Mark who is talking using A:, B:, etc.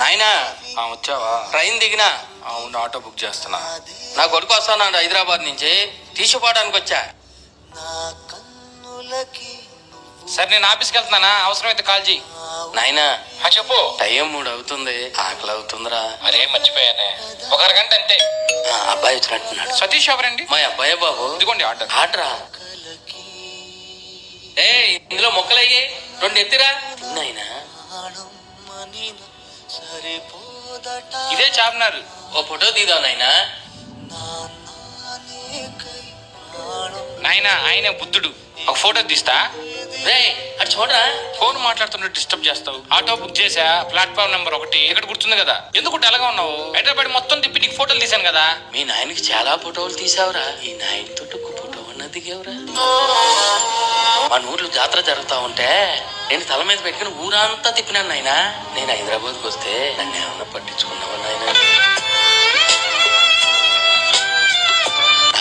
A: నాయనా
B: వచ్చావా?
A: ట్రైన్ దిగినా.
B: అవును, ఆటో బుక్ చేస్తున్నా.
A: నా కొడుకు వస్తాడు హైదరాబాద్ నుంచి, తీసుకుపోవడానికి వచ్చా.
B: సరే, నేను ఆఫీస్కి వెళ్తున్నానా, అవసరమైతే కాల్ చేయి.
A: నాయనా
B: చెప్పు.
A: టైం 3 అవుతుంది, ఆకలి అవుతుందిరా.
B: అరే మర్చిపోయానే, ఒక అరగంట అంతే.
A: అబ్బాయి వచ్చినట్టున్నాడు.
B: సతీష్ ఎవరండి?
A: మా అబ్బాయి బాబు.
B: ఇదిగోండి ఆర్డర్.
A: ఆటరా. ఇందులో మొక్కలయ్యి 2 ఎత్తిరా. నాయనా
B: ఇదే చార్మినార్.
A: ఓ ఫోటో తీద్దాం నాయనా.
B: నాయనా ఆయనే బుద్ధుడు, ఒక ఫోటో తీస్తా.
A: రే అటు చూడరా.
B: ఫోన్ మాట్లాడుతుంటే డిస్టర్బ్ చేస్తావు. ఆటో బుక్ చేసా, ప్లాట్ఫామ్ నెంబర్ 1 ఇక్కడ గుర్తుంది కదా. ఎందుకు ఎలాగా ఉన్నావు? హైదరాబాద్ మొత్తం తిప్పి నీకు ఫోటోలు తీసాను కదా.
A: మీ నాయనకి చాలా ఫోటోలు తీసావురా. ఈ నాయనతో ఒక ఫోటో ఉన్నది దిగేవరా. మన ఊర్లో జాతర జరుగుతా ఉంటే నేను తల మీద పెట్టుకుని ఊరంతా తిప్పినాను నాయనా. నేను హైదరాబాద్కి వస్తే నన్ను ఏమన్నా పట్టించుకున్నావా నాయనా?